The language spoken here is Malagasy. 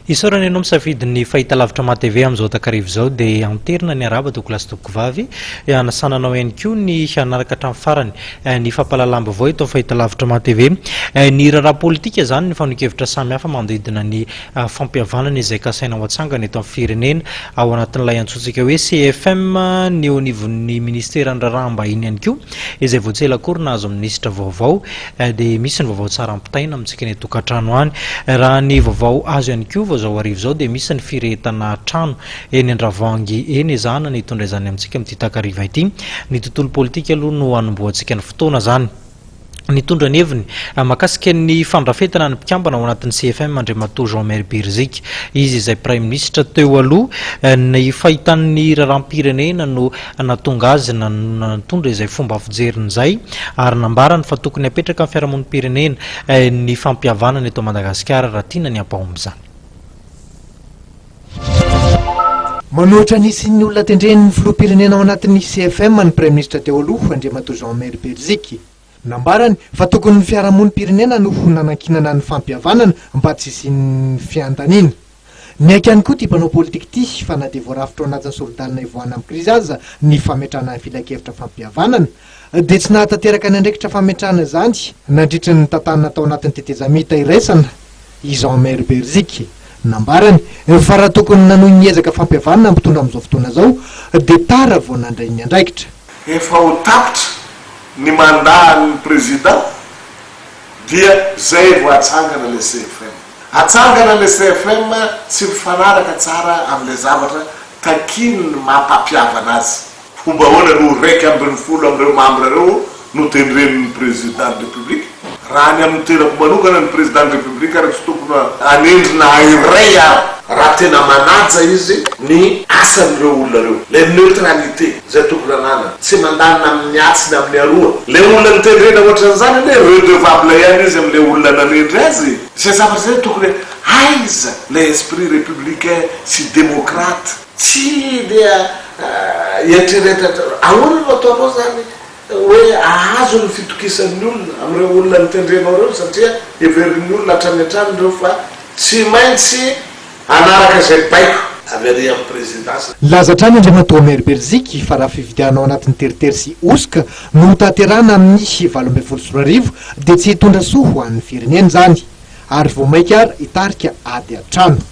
Isaorana ianao misafidy ny fahita lavitra ma-TV amin'izao takarivo izao dia anterina ny araba toko lasy toko vavy anasananao ihany koa ny hanaraka hatramin'ny farany ny fampalalamba avao ito fahita lavitra ma-TV ny raharaha politika zany ny fanokevitra samihafa manodidina ny fampihavanana izay kasaina ao atsangana eto amin'ny firenena ao anatin'ilay antsointsika hoe CFM ny eo anivon'ny ministera andraraham-bahiny ihany koa izay voatselakorina azo minisitra vaovao dia misy ny vaovao tsara ampitaina amintsika ny tokantrano any raha ny vaovao azo ihany koa zao arivo zao dia misy ny firetana trano eny Andravoahangy eny ezahana ny hitondra izany amintsika amin'ity takariva ity ny tontolo politika aloha no hanombohantsika ny fotoana zany nitondra ny heviny mahakasika ny fandrafetana ny mpikambana ao anatin'ny CFM Andriamatoa Jean-Marie Berzika izy izay prime ministre teo aloha ny fahitan'ny raharam-pirenena no natonga azy natondra izay fomba fijerin'izay ary nambarany fa tokony apetraka amin'ny fiarahamonim-pirenena ny fampihavanana eto Madagasikara raha tiana ny ampahomby manohitra nisy ny olona tendren'ny filoham-pirenena ao anatin'ny CFM ny prime ministre teo aloha Andriamatoa Jean-Marie Berzika nambarany fa tokony ny fiarahamonim-pirenena no nanankinana ny fampihavanana mba tsy hisy fiantanina ny aiky ihany koa ty mpanao politika ty fa na dia voarafitra ao anatin'ny solidalina ivoahana amin'ny krizy aza ny fametrahana filakevitra fampihavanana dia tsy nahatanteraka ny andraikitra fametrahana zany nandritra ny tantana tao anatin'ny tetezamita iraisana i Jean-Marie Berzika nambarany fa raha tokony nanohy ny ezaka fampihavanana mpitondra amin'izao fotoana zao dia tara vao nandray ny andraikitra efa ho tapitra ny mandahan'ny président dia zay vo atsangana le CFM atsangana le CFM tsy mifanaraka tsara amin'le zavatra takiny ny mampampiavana azy fomba hoana no raiky ambin'ny folo amin'ireo membre reo no tendren'ny président de république raha ny amin'ny tenako manokana ny président de république ary tsy tokony anendrina iray ary raha tena manaja izy ny asan'ireo olona reo le neutralité zay tokony anana tsy mandanina amin'ny atsiny amin'ny aroa le olona nitendrena ohatran'izany le redevable ihany izy amin'le olona nanendry azy zay zavatra zay tokony aiza le esprit républicain sy démocrate tsy dia eritreretra ahoana no ataonao zany hoe ahazo ny fitokisan'ny olona amin'ireo olona nitendrenao reo satria everin'ny olona hatrany hatrany reo fa tsy maintsy anaraka zay baiko avery amin'ny présidence laza hatrany Andriamatoa Jean-Marie Berzika fa raha fividianao anatin'ny teritery sy osika no taterana amin'ny 724 dia tsy hitondra soa ho an'ny firenena zany ary vao maika ary hitarika ady an-trano